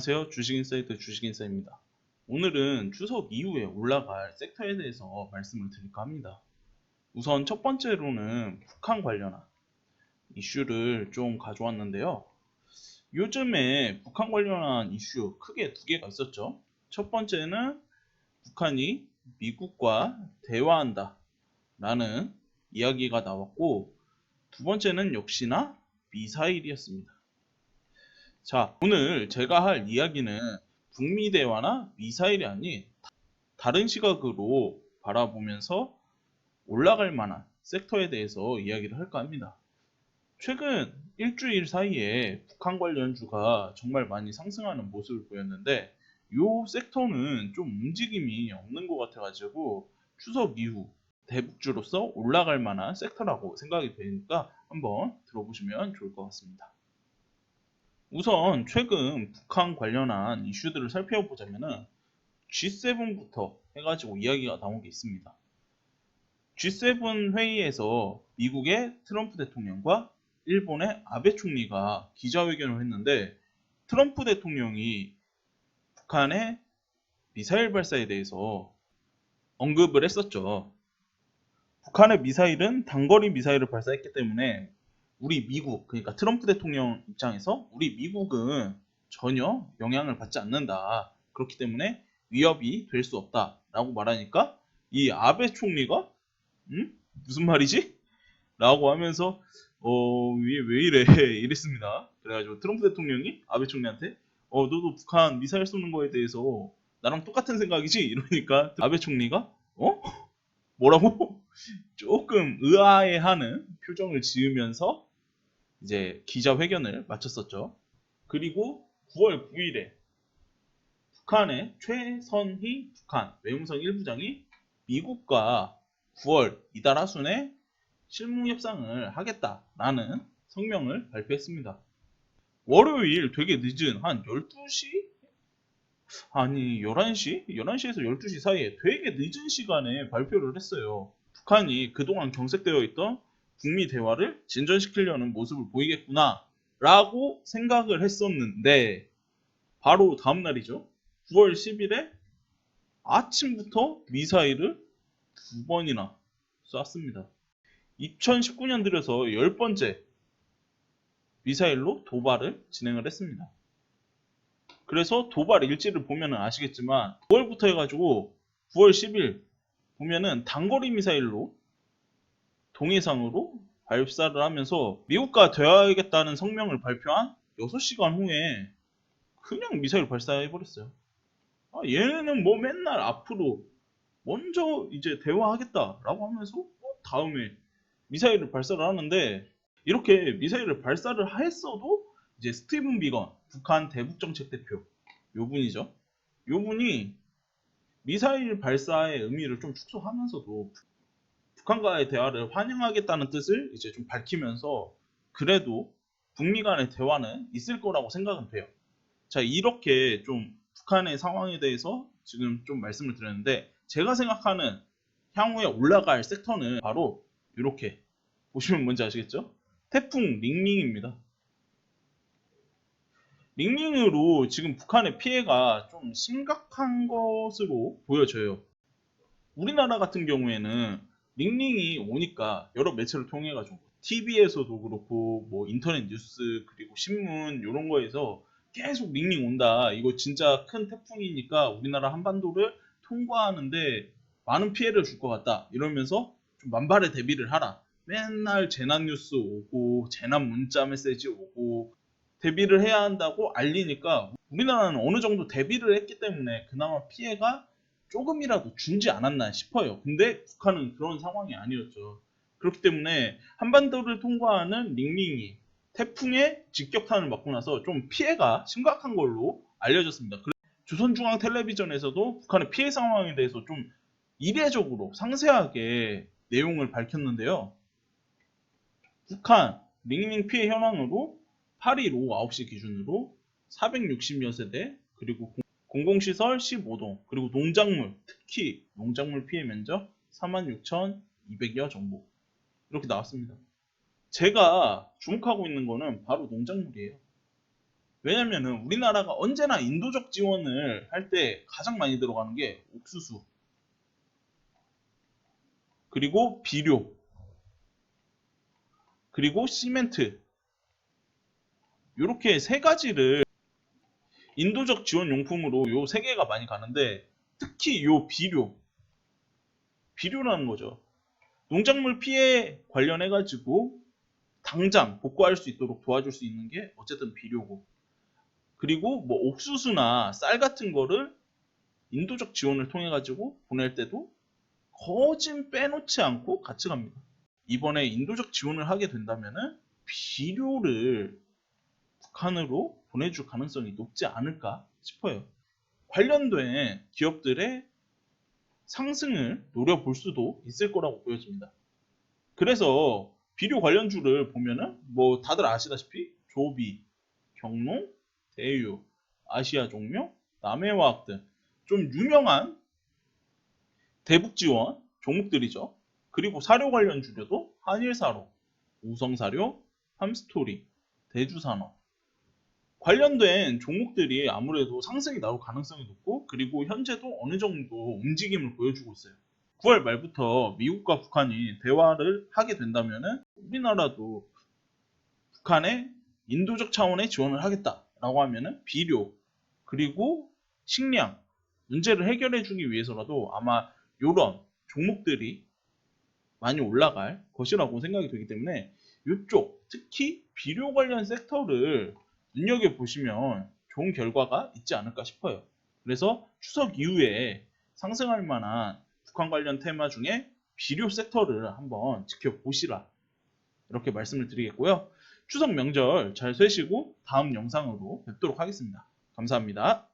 안녕하세요. 주식인사이트 주식인사입니다. 오늘은 추석 이후에 올라갈 섹터에 대해서 말씀을 드릴까 합니다. 우선 첫 번째로는 북한 관련한 이슈를 좀 가져왔는데요. 요즘에 북한 관련한 이슈 크게 두 개가 있었죠. 첫 번째는 북한이 미국과 대화한다 라는 이야기가 나왔고, 두 번째는 역시나 미사일이었습니다. 자, 오늘 제가 할 이야기는 북미 대화나 미사일이 아닌 다른 시각으로 바라보면서 올라갈 만한 섹터에 대해서 이야기를 할까 합니다. 최근 일주일 사이에 북한 관련주가 정말 많이 상승하는 모습을 보였는데, 이 섹터는 좀 움직임이 없는 것 같아가지고 추석 이후 대북주로서 올라갈 만한 섹터라고 생각이 되니까 한번 들어보시면 좋을 것 같습니다. 우선 최근 북한 관련한 이슈들을 살펴보자면은 G7부터 해가지고 이야기가 나온 게 있습니다. G7 회의에서 미국의 트럼프 대통령과 일본의 아베 총리가 기자회견을 했는데, 트럼프 대통령이 북한의 미사일 발사에 대해서 언급을 했었죠. 북한의 미사일은 단거리 미사일을 발사했기 때문에 우리 미국, 그러니까 트럼프 대통령 입장에서 우리 미국은 전혀 영향을 받지 않는다. 그렇기 때문에 위협이 될 수 없다라고 말하니까 이 아베 총리가 무슨 말이지? 라고 하면서 왜 이래? 이랬습니다. 그래가지고 트럼프 대통령이 아베 총리한테 너도 북한 미사일 쏘는 거에 대해서 나랑 똑같은 생각이지? 이러니까 아베 총리가 뭐라고? 조금 의아해하는 표정을 지으면서 이제 기자회견을 마쳤었죠. 그리고 9월 9일에 북한의 최선희 북한 외무성 1부장이 미국과 9월 이달 하순에 실무 협상을 하겠다라는 성명을 발표했습니다. 월요일 되게 늦은 한 12시? 아니 11시? 11시에서 12시 사이에 되게 늦은 시간에 발표를 했어요. 북한이 그동안 경색되어 있던 북미 대화를 진전시키려는 모습을 보이겠구나 라고 생각을 했었는데, 바로 다음 날이죠. 9월 10일에 아침부터 미사일을 2번이나 쐈습니다. 2019년 들여서 10번째 미사일로 도발을 진행을 했습니다. 그래서 도발 일지를 보면 아시겠지만 9월부터 해가지고 9월 10일 보면은 단거리 미사일로 동해상으로 발사를 하면서 미국과 대화하겠다는 성명을 발표한 6시간 후에 그냥 미사일 발사해버렸어요. 얘네는 뭐 맨날 앞으로 먼저 이제 대화하겠다라고 하면서 다음에 미사일을 발사를 하는데, 이렇게 미사일을 발사를 했어도 이제 스티븐 비건 북한 대북정책 대표, 요 분이죠. 요 분이 미사일 발사의 의미를 좀 축소하면서도 북한과의 대화를 환영하겠다는 뜻을 이제 좀 밝히면서 그래도 북미 간의 대화는 있을 거라고 생각은 돼요. 자, 이렇게 좀 북한의 상황에 대해서 지금 좀 말씀을 드렸는데, 제가 생각하는 향후에 올라갈 섹터는 바로 이렇게 보시면 뭔지 아시겠죠? 태풍 링링입니다. 링링으로 지금 북한의 피해가 좀 심각한 것으로 보여져요. 우리나라 같은 경우에는 링링이 오니까 여러 매체를 통해 가지고 TV에서도 그렇고 뭐 인터넷 뉴스 그리고 신문 이런 거에서 계속 링링 온다, 이거 진짜 큰 태풍이니까 우리나라 한반도를 통과하는데 많은 피해를 줄 것 같다, 이러면서 좀 만발의 대비를 하라, 맨날 재난 뉴스 오고 재난 문자 메시지 오고 대비를 해야 한다고 알리니까 우리나라는 어느 정도 대비를 했기 때문에 그나마 피해가 조금이라도 줄지 않았나 싶어요. 근데 북한은 그런 상황이 아니었죠. 그렇기 때문에 한반도를 통과하는 링링이 태풍의 직격탄을 맞고 나서 좀 피해가 심각한 걸로 알려졌습니다. 조선중앙텔레비전에서도 북한의 피해 상황에 대해서 좀 이례적으로 상세하게 내용을 밝혔는데요. 북한 링링 피해 현황으로 8일 오후 9시 기준으로 460여 세대, 그리고 공공시설 15동, 그리고 농작물, 특히 농작물 피해 면적 46,200여 정보, 이렇게 나왔습니다. 제가 주목하고 있는 거는 바로 농작물이에요. 왜냐면은 우리나라가 언제나 인도적 지원을 할 때 가장 많이 들어가는 게 옥수수, 그리고 비료, 그리고 시멘트, 이렇게 세 가지를 인도적 지원 용품으로 요 세 개가 많이 가는데, 특히 요 비료라는 거죠. 농작물 피해 관련해 가지고 당장 복구할 수 있도록 도와줄 수 있는 게 어쨌든 비료고, 그리고 뭐 옥수수나 쌀 같은 거를 인도적 지원을 통해 가지고 보낼 때도 거진 빼놓지 않고 같이 갑니다. 이번에 인도적 지원을 하게 된다면은 비료를 북한으로 보내줄 가능성이 높지 않을까 싶어요. 관련된 기업들의 상승을 노려볼 수도 있을 거라고 보여집니다. 그래서 비료 관련주를 보면은 뭐 다들 아시다시피 조비, 경농, 대유, 아시아종묘, 남해화학 등 좀 유명한 대북지원 종목들이죠. 그리고 사료 관련주로도 한일사료, 우성사료, 함스토리, 대주산업 관련된 종목들이 아무래도 상승이 나올 가능성이 높고, 그리고 현재도 어느 정도 움직임을 보여주고 있어요. 9월 말부터 미국과 북한이 대화를 하게 된다면은 우리나라도 북한에 인도적 차원의 지원을 하겠다라고 하면은 비료, 그리고 식량 문제를 해결해 주기 위해서라도 아마 이런 종목들이 많이 올라갈 것이라고 생각이 되기 때문에, 이쪽 특히 비료 관련 섹터를 눈여겨보시면 좋은 결과가 있지 않을까 싶어요. 그래서 추석 이후에 상승할 만한 북한 관련 테마 중에 비료 섹터를 한번 지켜보시라, 이렇게 말씀을 드리겠고요. 추석 명절 잘 쇠시고 다음 영상으로 뵙도록 하겠습니다. 감사합니다.